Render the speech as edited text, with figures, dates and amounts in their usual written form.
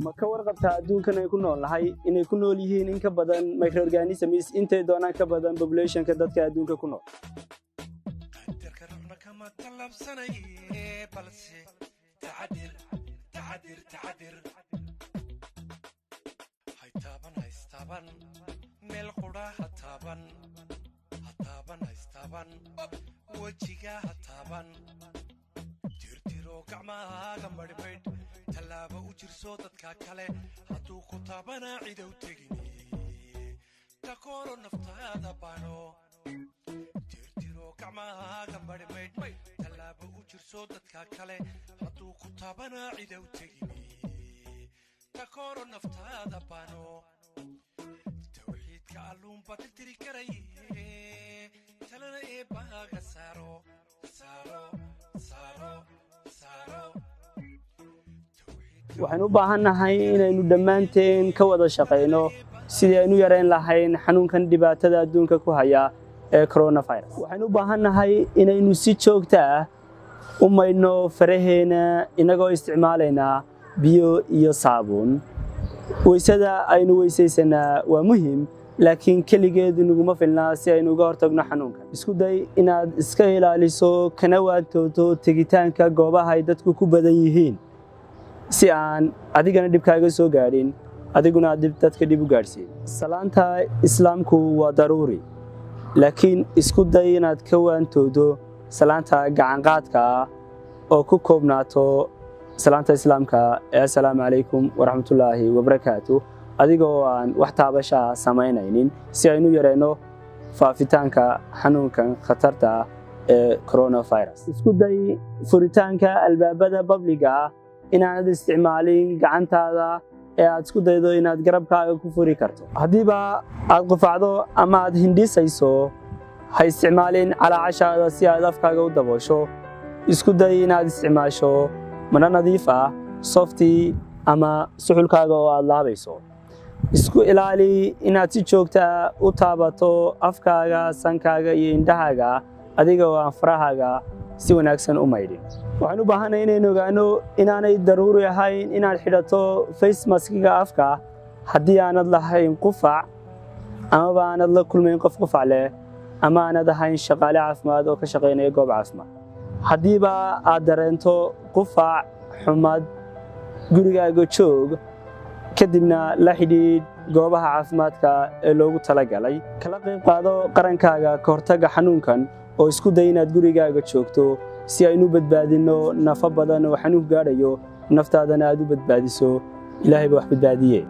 ma ka warqabtaa adduunkan ay ku noolahay inay ku nool yihiin in ka badan microorganisms intay doonaan ka badan populationka dadka adduunka ku nool Wacyiga hataban tirtiro gacmahaaga marbayd talaaba u jirso dadka kale hadduu ku taabana cidow tegini takooro naftaada bano tirtiro gacmahaaga marbayd talaaba u jirso dadka kale hadduu ku taabana cidow tegini takooro naftaada bano tawxiidka alluun badiltiri karay waxaan u baahanahay inaynu dhammaanteen ka wada shaqeyno sidii aynu yareyn lahayn xanuunkan dhibaatada adduunka ku haya ee coronavirus waxaan u baahanahay inaynu si joogto ah u maydhno faraheena inagoo isticmaalayna biyo iyo saabuun weysada aynu weysaysanaa waa muhiim laakiin kaligeedu naguma filna si aynu uga hortagno xanuunkan isku day inaad iska ilaaliso kana waantooto tegitaanka goobaha ay dadku ku badan yihiin si aan adigana dhibkaaga soo gaadhin adiguna dadka dhib u gaadhsiin salaanta islaamku waa daruuri laakiin isku day inaad ka waantoodo salaanta gacanqaadka oo ku koobnaato salaanta islaamka assalaamu calaykum waraxmatullaahi wabarakaatuh adigoo aan wax taabasha samaynaynin si aynu yareyno faafitaanka xanuunkan khatarta ee coronavirus isku day furitaanka albaabada publiga inaanad isticmaalin gacantaada ee aad isku daydo inaad garabkaaga ku furi karto haddiiba aad qufacdo ama aad hindhisayso ha isticmaalin calaacashaada si aad afkaaga u daboosho isku day inaad isticmaasho maro nadiif ah softi ama suxulkaaga oo aad laabayso isku ilaali inaad si joogta u taabato afkaaga sankaaga iyo indhahaaga adiga oo aan farahaaga si wanaagsan u maydhin waxaan u baahanahay inaynu ogaano inaanay daruuri ahayn inaad xidhato face maskiga afka haddii aanad lahayn qufac amaba aanad la kulmayn qof qufac leh ama aanad ahayn shaqaale caafimaad oo ka shaqaynaya goob caafimaad haddiiba aad dareento qufac xumad gurigaaga joog kadibna la xidhiidh goobaha caafimaadka ee loogu talagalay kala qayb qaado qarankaaga ka hortagga xanuunkan oo isku day inaad gurigaaga joogto si aynu badbaadino nafo badan oo xanuun gaadhayo naftaadana aad u badbaadiso ilaahay baa wax badbaadiye